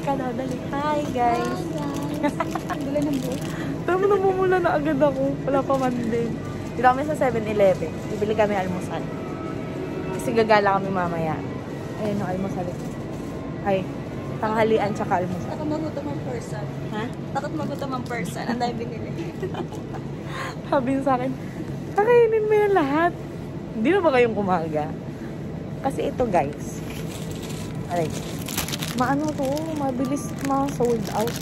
Kadadali. Hi guys! Dala ng buhok. Pero namumula na agad ako. Wala pa man din. Dito kami sa 7-Eleven. Bibili kami almusal. Kasi gagala kami mamaya. Ayun ang almusal. Ay, tanghalian tsaka almusal. Takot magutom ang person. Ha? Takot magutom ang person. Ang dahil binili. Sabi niya sa akin, kakainin mo yan lahat. Hindi na ba kayong kumaga? Kasi ito guys. Alay. Maano to? Mabilis ma-sold out.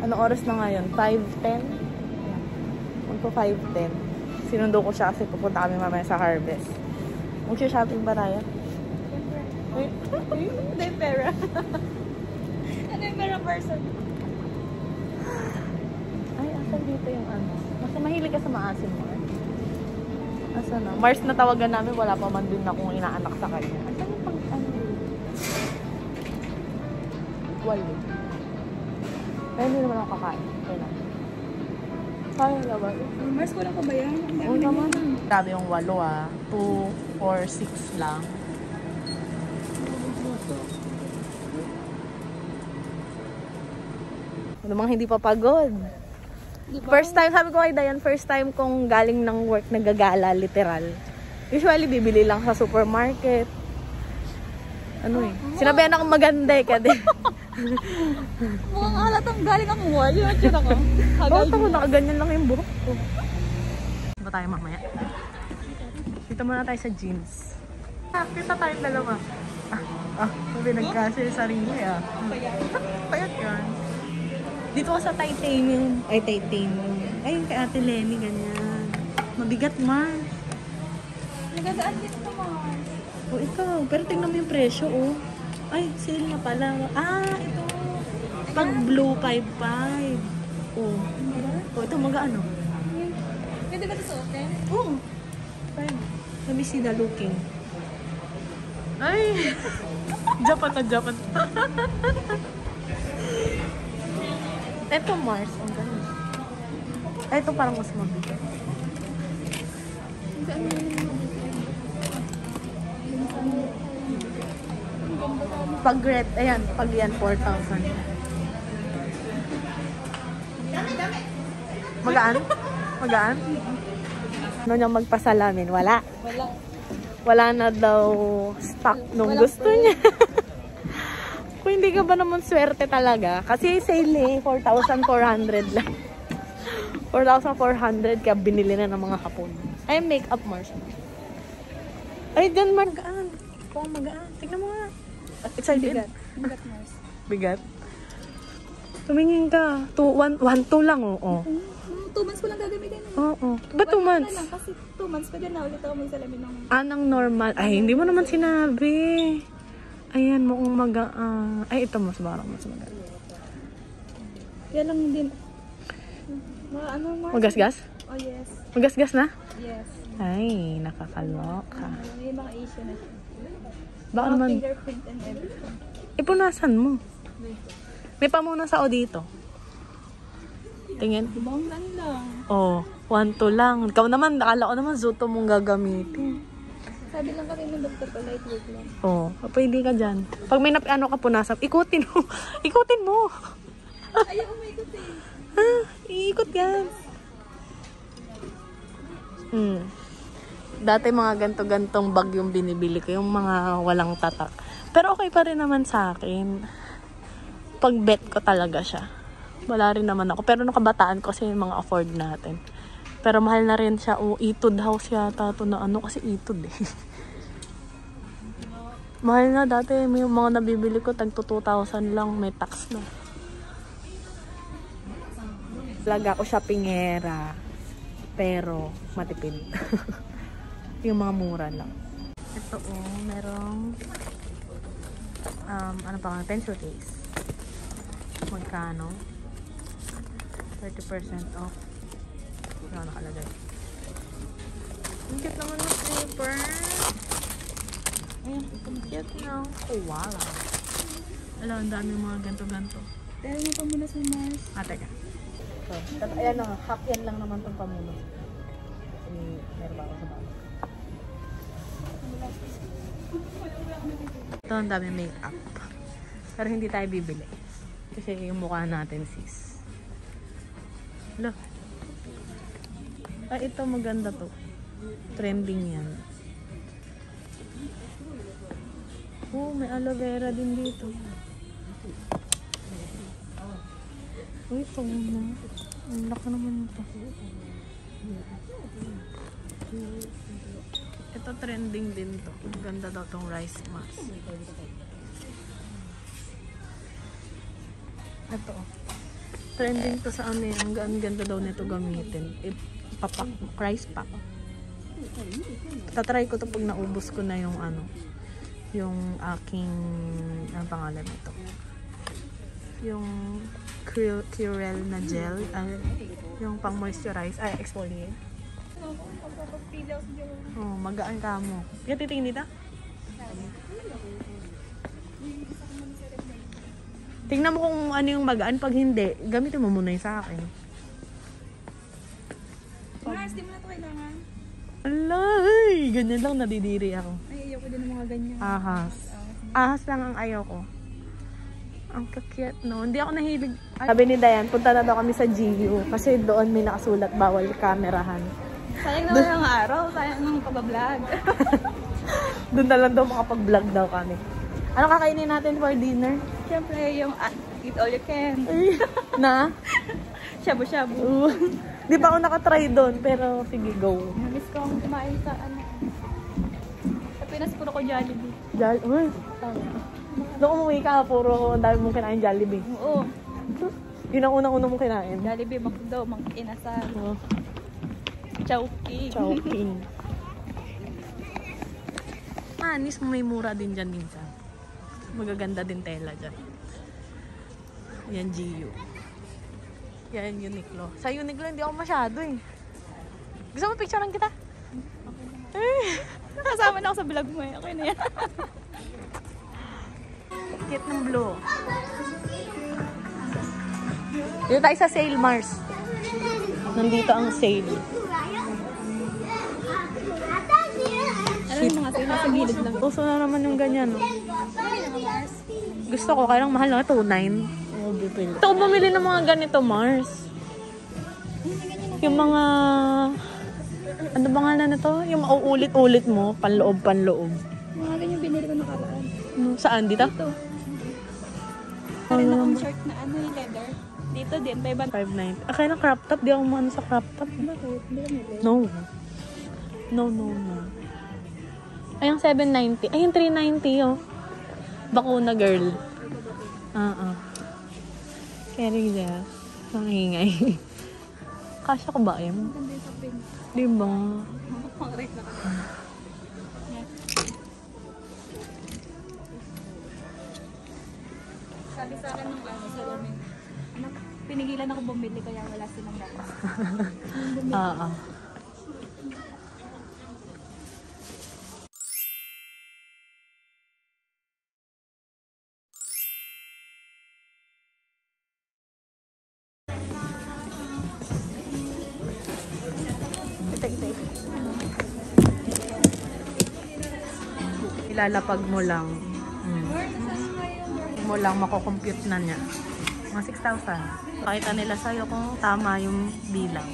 Anong oras na ngayon? 5:10? Magpo 5:10. Sinundo ko siya kasi pupunta kami mamaya sa Harvest. Mag-shopping ba tayo? Hindi yung pera. Ano yung pera person? Ay, asan dito yung ano? Mas mahilig ka sa maasim mo. Asan na? Mars na tawagan namin, wala pa man din akong inaanak sa kanya. Asan yung pang ano? Walo. Kaya hindi naman ako kakain. Kaya lang. Kaya na ba? Mars, wala pa ba yan? Oo naman. Grabe yung 8 ah. 2, 4, 6 lang. Ano mga hindi pa pagod. Diba? First time, sabi ko kay Dayan, first time kong galing ng work nagagala, literal. Usually, bibili lang sa supermarket. Ano eh. Sinabihan akong maganda eh, kaya mukhang halatang galing ang wall. Yung atyan ako. bakit ako nakaganyan lang yung buhok ko? Ba tayo mamaya? Dito muna tayo sa jeans. Kita tayong dalawa. Sabi nagkasya yung sarili ah. Payat yan. Dito ko sa titanium. Ay, titanium. Ay, kay Ate Lenny, ganyan. Mabigat man. Nagadaan dito naman. O ikaw, pero tingnan mo yung presyo oh. Ay, sale na pala. Ito. Pag blue 5.5. Oh. Ito mag-ano? Pwede ba ito sa hotel? Oo. Fine. Let me see the looking. Ay! Japan na Japan. Ito Mars. Ang ganda. Ito parang mas mabigat. Pag red, ayan, pag yan 4,000. Magaan? Magaan? Ano niyang magpasalamin? Wala. Wala. Wala na daw stock nung gusto niya. Kung hindi ka ba naman swerte talaga? Kasi sale eh, 4,400 lang. 4,400 kaya binili na ng mga kapon. Ay, makeup Mars. Ay, dyan magaan. Kung magaan. Tignan mo nga. Excited. Bigat. Bigat, Mars. Bigat. Tumingin ka. 1-2 lang, oo. 2 months ko lang gagamitin. Oo. Ba't 2 months? Lang, kasi 2 months pwede na ulit ako may salamin ng... Anang normal. Ay, hindi mo naman sinabi. Ayan, mukhang magaan. Ay, ito mas barang mas magaan. Kaya lang din. Ano, Mars? Magasgas? Oh, yes. Magasgas na? Yes. Ay, nakakaloka. May mga issue na siya. Baka Mga naman, fingerprint and everything. ipunasan mo. May pamunas ako dito. Tingin. Ibang lang. Oh, 1-2 lang. Ikaw naman, nakala ko naman Zoto mong gagamitin. Sabi lang kami ng doktor ko, light work lang. Oh, pwede ka dyan. Pag may ano ka punasan, ikutin mo. Ikutin mo. Ayaw, umikot eh. Iikot yan. Dati mga ganto-gantong bag yung binibili ko, yung mga walang tatak. Pero okay pa rin naman sa akin. Pag bet ko talaga siya. Wala rin naman ako. Pero nung kabataan ko kasi yung mga afford natin. Pero mahal na rin siya. Etude house yata ito na ano kasi etude eh. Mahal na dati. May mga nabibili ko tag 2,000 lang. May tax na. Talaga ako shoppingera. Pero matipid. Yung mga mura lang. Ito merong ano pa nga, pencil case. Magkano? 30% off. Ano nakalagay? Ang cute naman ng paper. Ayan, ang cute na. Oh, wow. Alam, ang dami mga ganto-ganto. Pero mo pa muna sa Mars. Teka. So, ayan na, half yan lang naman itong pamuno. Meron ba ako sa bawah? Ito, ang dami makeup. Pero hindi tayo bibili. Kasi yung mukha natin, sis. Hala. Ay, ito maganda to. Trending yan. Oh, may aloe vera din dito. Uy, ito na. Ang laki naman ito. Ito trending din to. Ganda daw tong rice mask. Ito. Trending to sa ano yan. Ang ganda daw nito gamitin. Ipapak. Rice pack. Tatry ko to pag naubos ko na yung ano. Yung aking ang pangalan nito. Yung Curel na gel. Yung pang moisturize. Ay, exfoliate. Oh, magaan ka mo. Kaya titingin dito? Tingnan mo kung ano yung magaan. Pag hindi, gamitin mo muna yung sa akin. Mars, di mo na ito kailangan. Alay! Ganyan lang, nadidiri ako. Ay, ayoko din ng mga ganyan. Ahas. Ahas lang ang ayaw ko. Ang kakit, no? Hindi ako nahilig. Sabi ni Dayan, punta na daw kami sa GU. Kasi doon may nakasulat, bawal kamerahan. Sayang naman ang araw. Sayang ng pag-vlog. Doon na lang daw makapag-vlog daw kami. Ano kakainin natin for dinner? Siyempre, yung eat all you can. Na? Shabu-shabu. Di pa ako nakatry doon, pero sige, go. Miss ko ang kumain sa ano. Sa Pinas, puro ko Jollibee. Uy, nung umuwi ka, puro ang dami mong kinain Jollibee. Oo. Yun ang unang-unang mong kinain. Jollibee, McDo, Inasal. Oh. Chowking. Chowking. Anis, may mura din dyan minsan. Magaganda din tela dyan. Yan, GU. Yan, Uniqlo. Sa Uniqlo, hindi ako masyado eh. Gusto mo picturean kita? Kasama na ako sa vlog mo eh. Okay na yan. Kit ng blue. Dito tayo sa sale, Mars. Nandito ang sale. Ano yung mga sa'yo? Nasa gilid lang. Uso na naman yung ganyan. No? Gusto ko, kaya lang mahal na. 2.9. Ito ko bumili ng mga ganito, Mars. Yung mga... Ano ba nga na to? Yung mauulit-ulit mo, panloob. Mga ganyan binili ko nakaraan. Saan? Dito? Dito. Karin akong shirt na ano yung leather. Dito din, 590. Kaya na crop top. Di ako maano sa crop top. Bakit? Hindi ka nila. No. Ay, yung 790. Ay, yung 390, oh. Bakuna girl. Carry there. Ang ingay. Kasya ko ba yun? Ganda yung sa pin. Diba? Pang-rate na ka. Sabi sa akin nung ano, sa amin, pinigilan ako bumili kaya wala silang dapat. Oo. Ilalapag mo lang. Mo lang makocompute na niya. Mga 6,000. Pakita nila sa'yo kung tama yung bilang.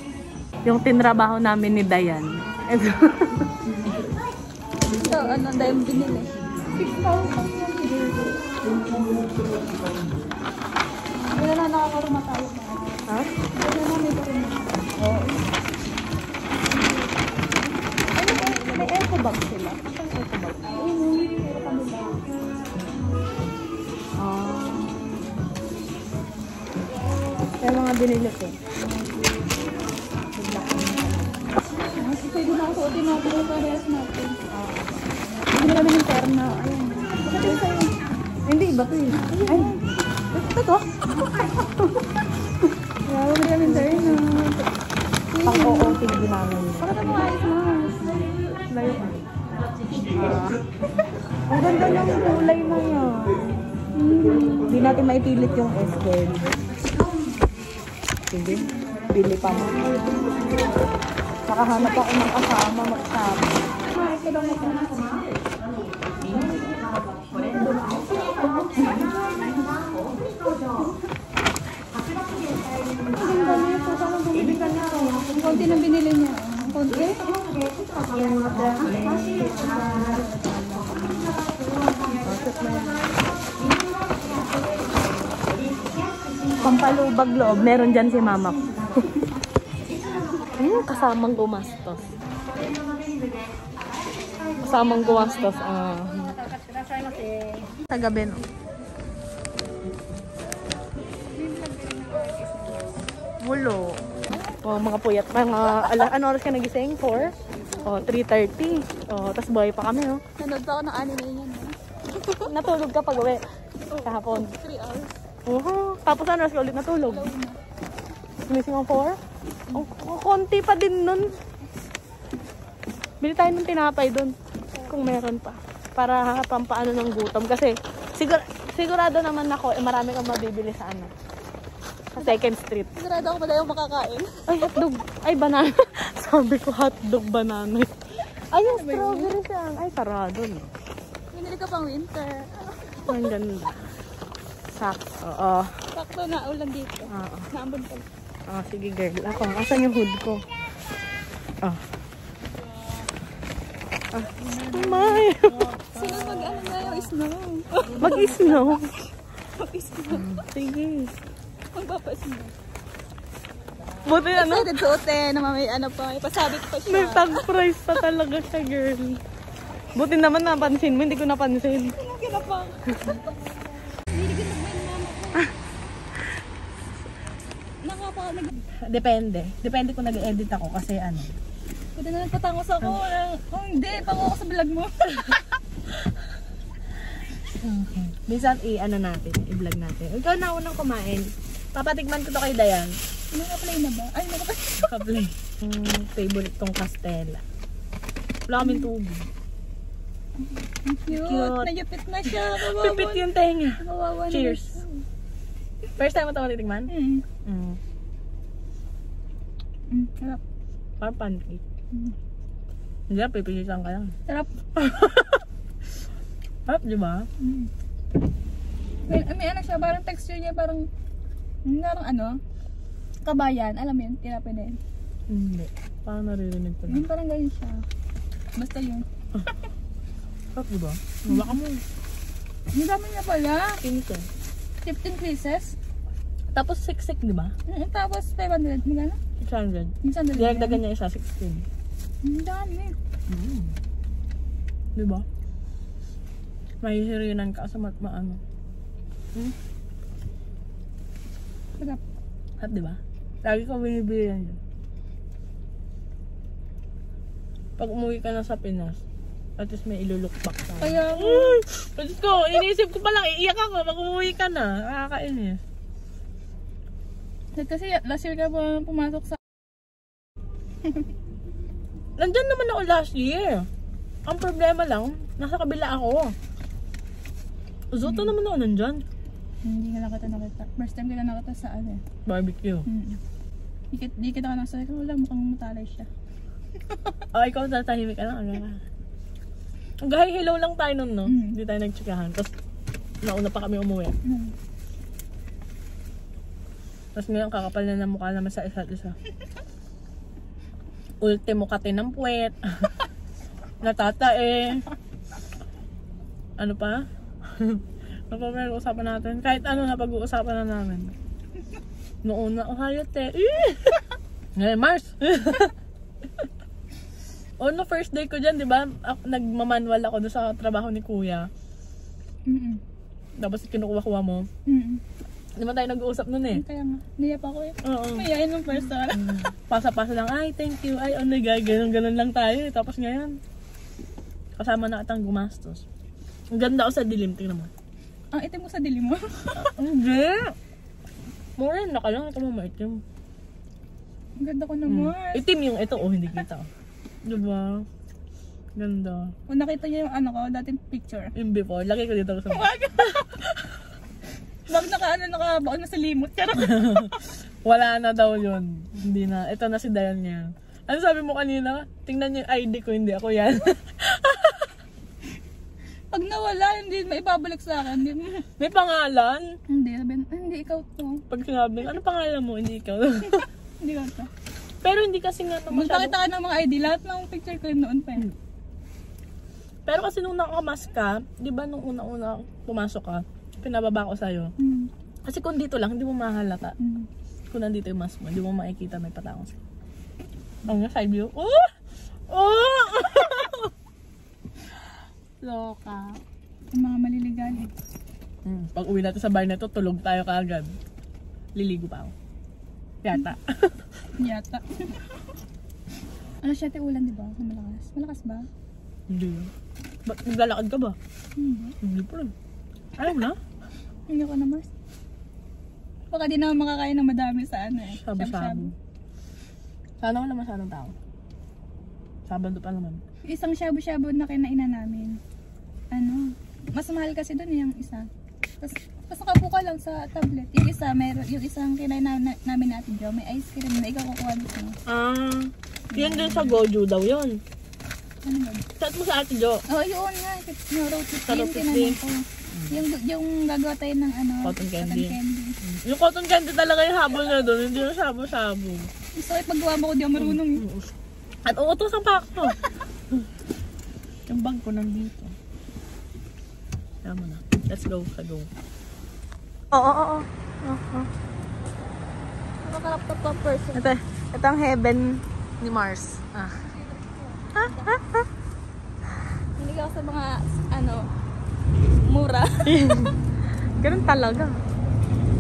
Yung tinrabaho namin ni Dayan. So, ano, ang dahil binili? 6,000. Wala na nakakaruma tayo. Ha? Wala na may karuma. Oo. May eco bag sila. Saan eco bag? Kaya mga binili ko. Pwede na ako suotin natin yung parehas natin. Hindi kami ng terna. Ayun. Bakit yung sa'yo? Hindi, iba to eh. Ay, ito to. Kaya kami kami ng terna. Pang-o-o-ting din namin. Bakit ang mga ayos na? Layo ka. Ang ganda ng kulay na yan. Hindi natin maipilit yung S-girl. Sige, pili pa mo. Nakahanap ako ng kasama, magsama. Ito lang ako. Pampalubag loob. Meron dyan si mama ko. Kasamang gumastos. Kasamang gumastos. Sa gabi, no? Wulo. Oh, mga puyat. Ano oras ka nagising? 4? Oh, 3:30. Oh, tas buhay pa kami, no? Nanood ako ng anime niyan. Natulog ka pag uwi. Kahapon. 3 hours. Tapos ano oras ka ulit natulog? Missing ang 4? Oh, konti pa din nun. Bili tayo ng tinapay dun. Kung meron pa. Para pampaano ng gutom. Kasi sigurado naman ako, marami kang mabibili sa ano. Sa 2nd Street. Sigurado ako madayong makakain. Ay, hotdog. Ay, banana. Sabi ko hotdog, banana. Ay, yung strawberry siya. Ay, sarado, no? Binili ka pang winter. Ang ganda. Sakto. Oo. Sakto na ulan dito. Oo. Naambon pa. Sige girl. Ako, asan yung hood ko? May. Sino mag-ano na yung snow? Mag-snow. Mag-snow. Sige. Magpapa-snow. Buti ano? Excited suotin na may ano pa. May pasabit pa siya. May tag price pa talaga siya, girl. Buti naman napansin mo, hindi ko napansin. Ano kinapang? Hindi ko nagmain mama ko. Nakapag... Depende. Depende kung nag-edit ako kasi ano. Pwede na nagpatangos ako. Oh, hindi. Pango ako sa vlog mo. Okay. Minsan i-ano natin, i-vlog natin. Ikaw na unang kumain. Papatikman ko to kay Dayan. Naka-play na ba? Ay, naka-play. Naka-play. Favorite tong Castella. Wala kaming tubig. Cute. Cute. Nagyapit na siya. Kawawa. Pipit yung tenga. Kawawa na Cheers. siya. First time mo ito matitikman? Sarap. Parang pancake. Hindi, pipilisan ka lang. Sarap. Sarap, di ba? May ano siya, parang texture niya, parang ano, kabayan. Alam mo yun, tinapin na yun. Hindi. Parang naririnig ko na. Yung parang ganyan siya. Basta yun. Sarap, di ba? Mabaka mo. Ang dami niya pala. Pinto. 15 pieces. Tapos siksik, di ba? Tapos 500. Magkano? 600. Minsan dali. Dinagdagan niya isa, 16. Ang dami. Di ba? Mahihirinan ka sa maano. Sarap. At di ba? Lagi ko binibili yan dyan. Pag umuwi ka na sa Pinas, at least may ilulok back tayo. Kaya, Diyos ko, iniisip ko pa lang, iiyak ako pag umuwi ka na. Nakakainis. kasi last year ka pa pumasok sa... Nandyan naman ako last year. Ang problema lang, nasa kabila ako. Zoto naman ako nandyan. Hindi ka nakita. First time ka nakita sa ano. Barbecue. Di kita ka nasa ko lang mukhang matalay siya. Ikaw tatahimik ka lang. Hello lang tayo nun, no? Hindi tayo nagtsikahan. Tapos, nauna pa kami umuwi. Tapos ngayon, kakapal na ng mukha naman sa isa't isa. Ultimo kati ng puwet. Natatae. Ano pa? Ano pa meron usapan natin? Kahit ano na pag-uusapan na namin. Noon na, hayate. Ngayon, Mars. No, first day ko dyan, di ba? Nagmamanual ako doon sa trabaho ni Kuya. Tapos kinukuha-kuha mo. Di ba tayo nag-uusap nun eh? Kaya nga, niya pa ako eh. Oo. Mayayin ng first time. Pasa-pasa lang, ay thank you, ay oh my god, ganun lang tayo eh. Tapos ngayon, kasama na atang gumastos. Ang ganda ako sa dilim, tingnan mo. Ang itim mo sa dilim mo. Hindi! Mura na ka lang, ito mo maitim. Ang ganda ko naman. Itim yung ito, hindi kita. Diba? Ganda. Kung nakita niyo yung ano ko, dating picture. Yung before, laki ko dito sa mga. Wag nakabaon na sa limot. Wala na daw yun. Hindi na. Ito na si Dayan niya. Ano sabi mo kanina? Tingnan niyo yung ID ko, hindi ako yan. Pag nawala, hindi maibabalik sa akin. May pangalan? Hindi ikaw to. Pag sinabi, ano pangalan mo? Hindi ikaw. Hindi ka to. Pero hindi kasi nga naman Magpakita ka ng mga ID, lahat ng picture ko yun noon pa. Pero kasi nung nakamask ka, di ba nung una-una pumasok ka, pinababa ko sa'yo. Kasi kung dito lang, hindi mo mahalata. Kung nandito yung mask mo, hindi mo makikita may patangos. Ang side view. Oh! Oh! Loka. Yung mga maliligalig. Pag uwi natin sa bar na to, tulog tayo kaagad. Liligo pa ako. Yata. Yata. Alas 7 ulan, di ba? Malakas. Malakas ba? Hindi. Ba't naglalakad ka ba? Hindi. Hindi pa rin. Ayaw na? Hindi ko na mas. Baka di naman makakain ng madami sa ano eh. Shabu-shabu. Sana wala masyadong tao. Sabado pa naman. Isang shabu-shabu na kinainan namin. Ano, mas mahal kasi doon yung isa. Tapos nakapo ka lang sa tablet. Yung isa, yung isang kinain namin natin dyan, may ice cream na ikaw kukuha dito. Yan din sa Goju daw yun. Ano ba? Chat mo sa Ate Jo. Oh, yun nga. Yung road trip Sa yung road trip kinain din. ko. Yung gagawa tayo ng ano, Cotton candy. Yung cotton candy talaga yung habol na doon, hindi yung shabu-shabu. So, paggawa mo ko, di ako marunong eh. At uutos ang pack ko. Yung bag ko nandito. Kaya mo na. Let's go. Go. Oo. Nakakaraptop pa person. Ito ang heaven ni Mars. Hindi ka sa mga, ano, mura. Ganun talaga.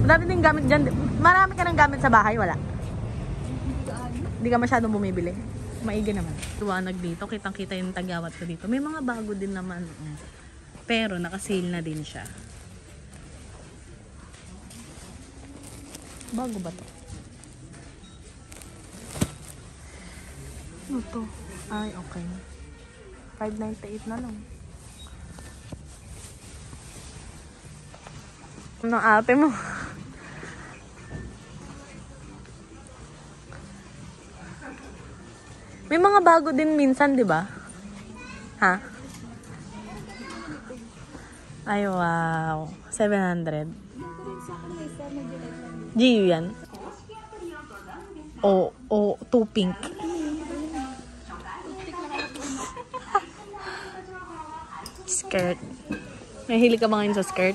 Marami din gamit dyan. Marami ka ng gamit sa bahay, wala? Hindi ka masyadong bumibili. Maigi naman. Tuwanag dito, kitang-kita yung tagawat ko dito. May mga bago din naman. Pero naka-sale na din siya. Bago ba to? Ano to? Ay, okay. 598 na lang. Ano ate mo? May mga bago din minsan, di ba? Ha? Ay, wow. 700. GU yan. O, 2 pink. Skirt. Nahihili ka ba ngayon sa skirt?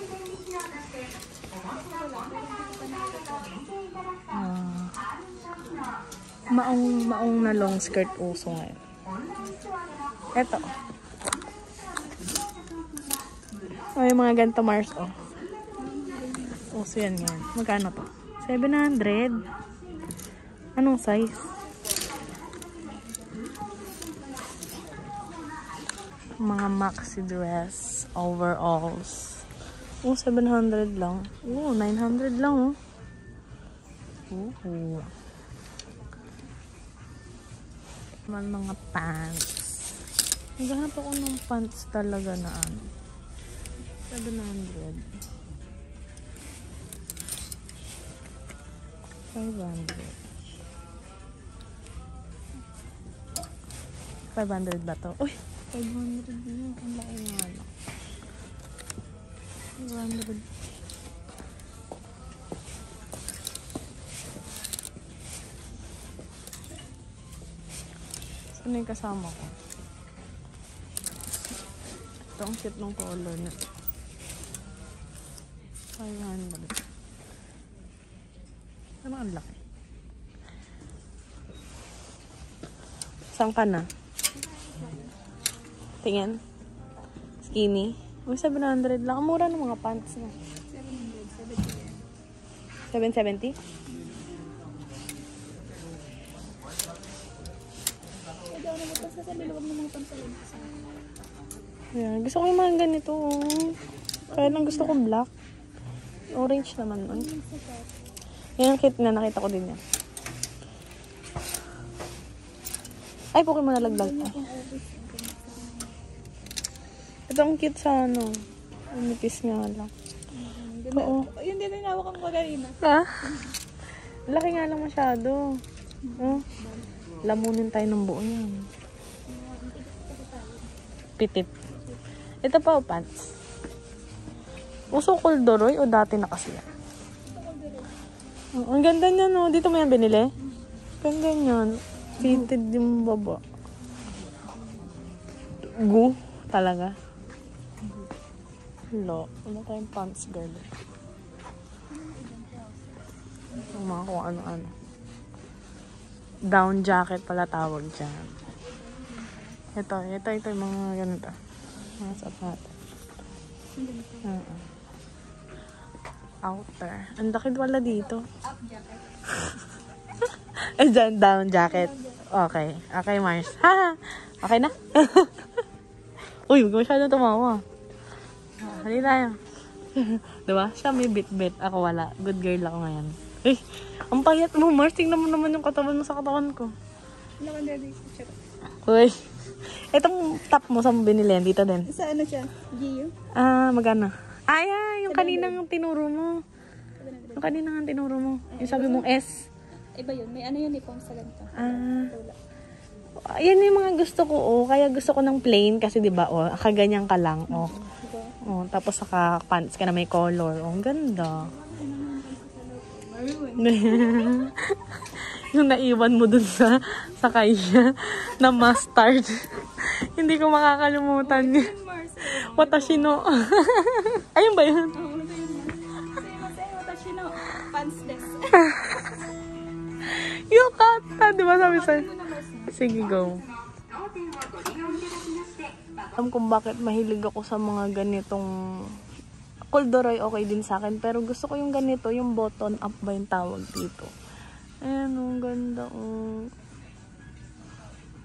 Maong na long skirt uso ngayon. Eto. Ay, mga ganito Mars, oh. Uso yan ngayon. Magkano to? 700. Anong size? Mga maxi dress, overalls. 700 lang. 900 lang, oh. Mga pants. Naghanap ako ng pants talaga na 700. 500 ba to? Uy! 500 din. Ang laki nga lang. 500. Saan yung kasama ko? Ito ang cute ng color na 500. Ano ang laki? Saan ka na? Tingin. Skinny. May 700 lang. Ang mura ng mga pants na. 770? Ayan. Gusto ko yung mga ganito. Kaya lang gusto ko black. Orange naman. Yan ang cute na. Nakita ko din yan. Ay, pukin mo nalaglag pa. Ito ang cute sa ano. Umipis nga lang. Oo. Yun din ang hawak ko kanina. Ha? Laki nga lang masyado. Oh. Lamunin tayo ng buo yan. Pitit. Ito pa o pants. Uso Kuldoroy o dati na kasi yan? Oh, ang ganda niya no. Dito mo yan binili? Ganda niyan. Fitted yung baba. Talaga? Hello. Wala tayong pants, girl. Yung mga kung ano-ano. Down jacket pala tawag dyan. Ito yung mga ganito. Mga sapatos. Outer. Ang dakid wala dito. Up jacket. Eh, dyan, down jacket. Okay. Okay, Mars. Ha! Okay na? Uy, huwag masyado tumawa. Hali tayo. Diba? Siya may bit-bit. Ako wala. Good girl ako ngayon. Eh, ang payat mo, Mars. Tingnan mo naman yung katawan mo sa katawan ko. Wala kang daddy. Uy. Itong top mo, saan mo binili yan? Dito din. Sa ano siya? Gio? Ah, magana? Ay, yung kaninang tinuro mo. Yung kaninang tinuro mo. Yung sabi mong S. Iba yun. May ano yun eh, pang sa ganito. Yan yung mga gusto ko, oh. Kaya gusto ko ng plain kasi 'di ba, oh, kaganyan ka lang, oh. Oh, tapos saka pants ka na may color. Oh, ang ganda. Yung naiwan mo dun sa kanya na mustard. Hindi ko makakalimutan yun. Watashi no. Ayun ba yun? Watashi no pantsless. Yung kata, di ba sabi sa'yo? Sige, go. Alam kung bakit mahilig ako sa mga ganitong corduroy, okay din sa akin. Pero gusto ko yung ganito, yung button up ba yung tawag dito. Ayan, ang ganda.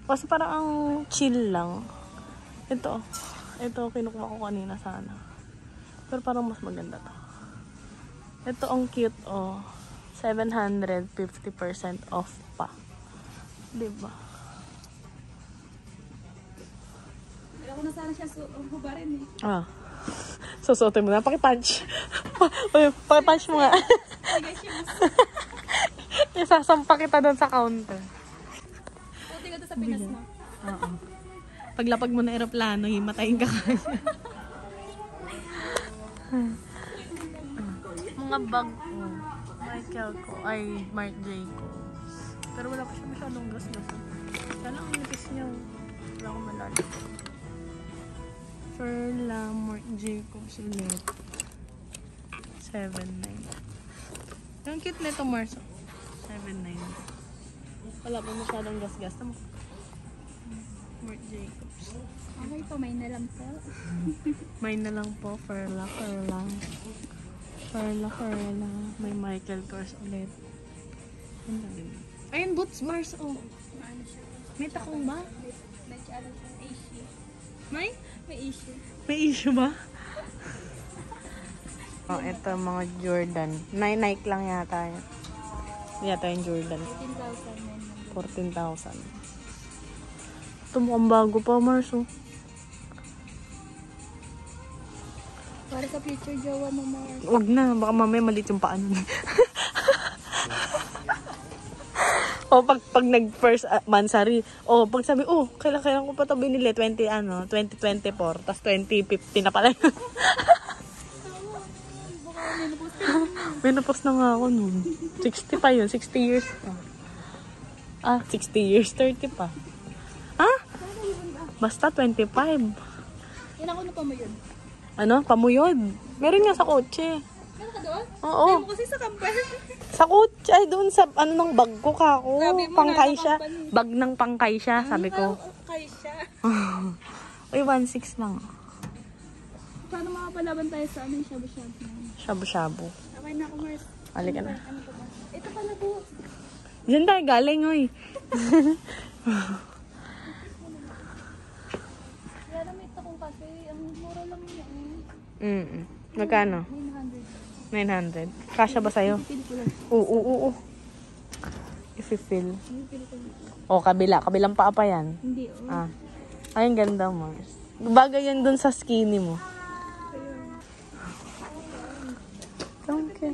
Kasi parang ang chill lang. Ito, kinukuha ko kanina sana. Pero parang mas maganda to. Ito ang cute, oh. 750% off pa. Diba? Alam ko na sana siya hubarin eh. Ah. Susuotin mo na. Pakipunch. Pakipunch mo nga. Isasampa kita doon sa counter. Puti ka doon sa Pinas mo. Oo. Paglapag mo na aeroplano, himatayin ka kanya. Mga bag ko. Michael ko. Ay, Marc Jacobs. Pero wala pa siya masyadong gas-gas. Kaya lang, nipis niya. Wala akong malalim. Ferla, Marc Jacobs ulit. 7.9. Yung cute nito, Mars. 7.9. Wala pa masyadong gas-gas. Tama. Marc Jacobs. Okay po, may na lang po. May na lang po. Ferla. May Michael Kors ulit. Ano din? Ayun, boots, Mars. Oh. Maano siya? May takong ba? May ano siya? Issue. May? May issue. May issue ba? Oh, ito mga Jordan. Nike lang yata yun. Yata yung Jordan. 14,000. Ito mukhang bago pa, Mars. Oh. Para sa future jowa mo, Mars. Wag na, baka mamaya maliit yung paan. O pag nag-first mansari, pag sabi, kailan ko pa ito binili, 2024, tas 2050 na pala. Menopause na nga ako nun. 60 pa yun, 60 years pa. 60 years, 30 pa. Basta 25. Ilang ano pa mo yun? Ano? Pamuyod. Meron nga sa kotse. Meron ka doon? Oo. Sabi mo kasi sa kampan. Sa kotse. Ay, doon sa, ng bag ko, kako. Sabi mo Pangkay nga sa siya. company. Bag ng pangkay siya, sabi ko. Okay siya. Uy, 1.6 lang. Paano makapalaban tayo sa ano yung shabu-shabu? Shabu-shabu. Okay na ako, Mars. Halika na. Ano pa ba? Ito pala po. Diyan tayo galing, oy. Kaya naman ito kong kasi, ang mura lang yun. Magkano? 900. 900. Kasya ba sa'yo? Pili ko lang. Oo. If-fill. Pili ko lang. Kabilang paa pa yan. Hindi, Ay, ang ganda, Mars. Bagay yan dun sa skinny mo. Okay.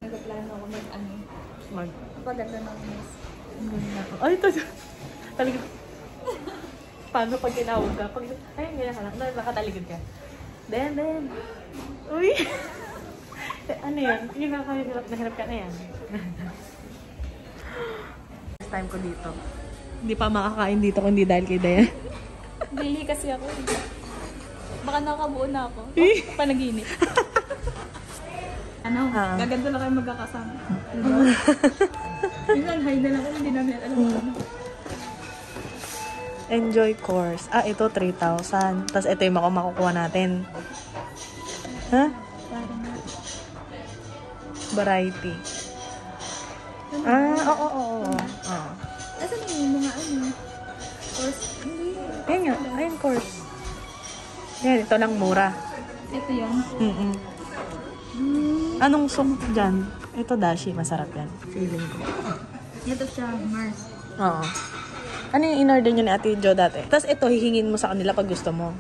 Nagpaplano ako Mag. Paganda ng mas. Ang ganda. Ay, ito. Talaga. Paano pag tinawag ka? Ay, ganyan ka lang. Nakataligod ka. Then. Uy. Ano yan? Yung nakahirap ka na yan. First time ko dito. Hindi pa makakain dito kundi dahil kay Dayan. Daily kasi ako. Baka nakabuo na ako. Panaginip. Ano? Gaganda na kayo magkakasama. Diba? Minsan, high na lang ako. Hindi namin alam kung ano. Enjoy course. Ito 3,000. Tapos ito yung makukuha natin. Ha? Parang na. Variety. Oo. Asan yung mga ano? Course? Hindi. Ayan nga. Ayan course. Yan, ito lang mura. Ito yun. Anong soup dyan? Ito dashi. Masarap yan. Feeling ko. Ito siya, Mars. Oo. Ano yung in-order nyo ni Ate Jo dati? Tapos ito, hihingin mo sa kanila pag gusto mo.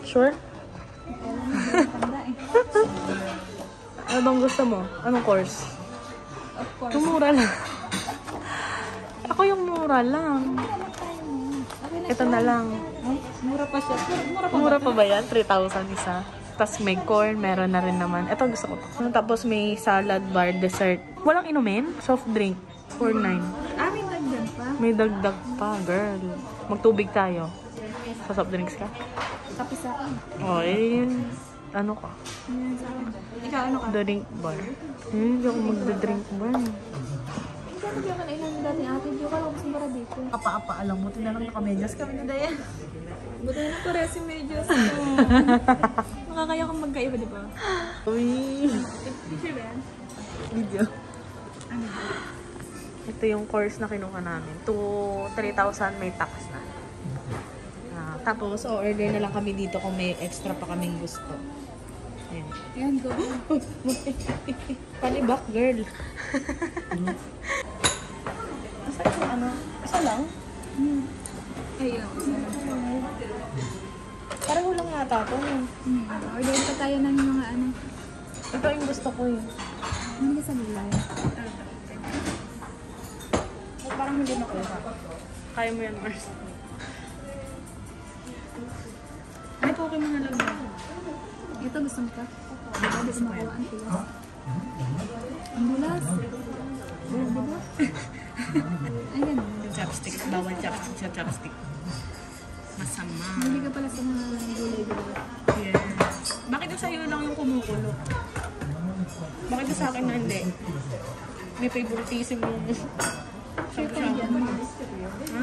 Sure? Tanda eh. Ano bang gusto mo? Anong course? Of course. Yung mura lang. Ako yung mura lang. Okay na Ito siya. na lang. Ay, mura pa siya. Mura pa Mura pa ba yan? 3,000 isa. Tapos may corn, meron na rin naman. Ito gusto ko to. Tapos may salad bar, dessert. Walang inumin? Soft drink. 4.9. May dagdag pa. May dagdag pa, girl. Magtubig tayo. Sa soft drinks ka? Kape sa akin. Ano ka? Yan sa akin. Ikaw ano ka? Drink bar. Hindi ako magda-drink bar. Ikaw nagyan ka na ilan dati ate. Diyo ka lang gusto mara dito. Apa-apa, alam mo, tinanong nakamedyas kami na Dayan. Buti na pare si Medyos. Nakakaya kang magkaiba, di ba? Uy. Picture ba yan? Video. Ano ba? Ito yung course na kinuha namin. 3,000 may tax na. Tapos, order na lang kami dito kung may extra pa kaming gusto. Ayan. Yan, go. Palibak, girl. Asa yung ano? Isa lang? Ay, yun. Parang ulang yata ito. Order pa tayo ng mga ano. Ito yung gusto ko eh. Hindi ka sa gulay. Parang hindi nakuha. Kaya mo yan, Mars. Ay, okay mo na lang ba? Ito gusto mo ka? Diba? Di ko makuha ang tigas. Ang bulas. Diba? Ay, ganun. Yung chopstick. Bawal chopstick sa chopstick. Masama. Hindi ka pala sa mga gulay-gulay. Yes. Bakit yung sa'yo lang yung kumukulo? Bakit yung sa akin na hindi? May favoritism yung shabu-shabu. Ha?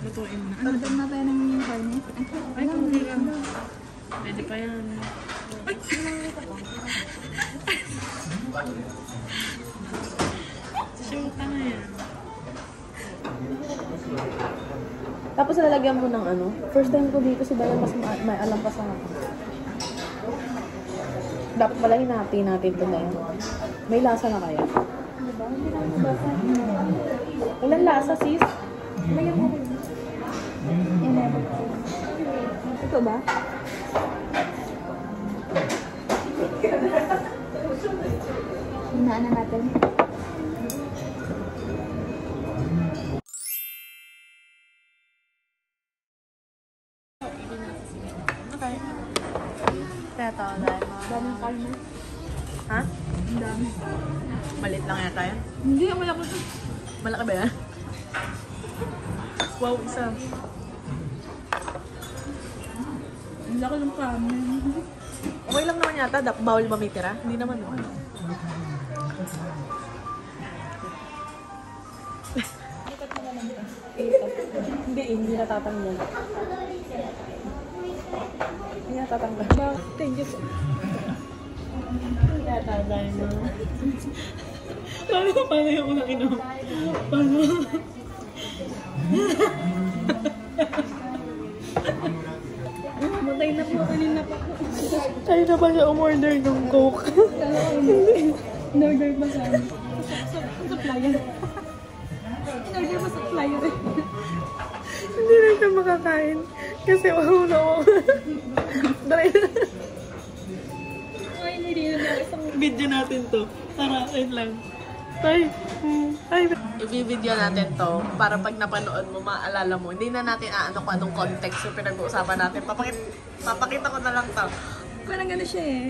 Lutuin na. Ano doon na tayo ng cornet? Ay, okay lang. Pwede pa yan. Ay! Shoot na yan. Tapos lalagyan mo ng ano. First time ko dito si Dayan mas may alam pa sa akin. Dapat pala hinati natin ito na yun. May lasa na kaya? Diba? Hindi na ako basa. Walang lasa, sis. Lagyan mo rin. Yan. Ito ba? Hinaan na natin. Okay. Kaya tao dahil mga... Daming kalma. Ha? Ang dami. Malit lang yata yan. Hindi, ang malaki ito. Malaki ba yan? Wow, isa. Ang laki ng kami. Okay lang naman yata. Bawal ba may tira? Hindi naman. No? Hindi natatanggal. Hindi natatanggal. Thank you so much. Natatanggal mo. Paano yung unang inom? Paano? Matay na po kanina pa. Tayo na ba siya umorder ng Coke? In-order pa sa amin. Sa flyer. In-order pa sa flyer eh. Hindi na siya makakain. Kasi wow na ako. Dali na. Ay, hindi na isang Video natin to. Tara, wait lang. Ay. I-video natin to para pag napanood mo, maalala mo. Hindi na natin aano kung anong context yung pinag-uusapan natin. Papakita ko na lang to. parang gano'n siya eh.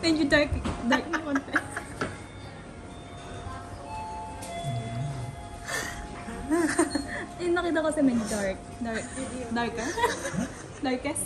Medyo dark na konti. Eh, nakita ko sa may dark. Darker? Darkest?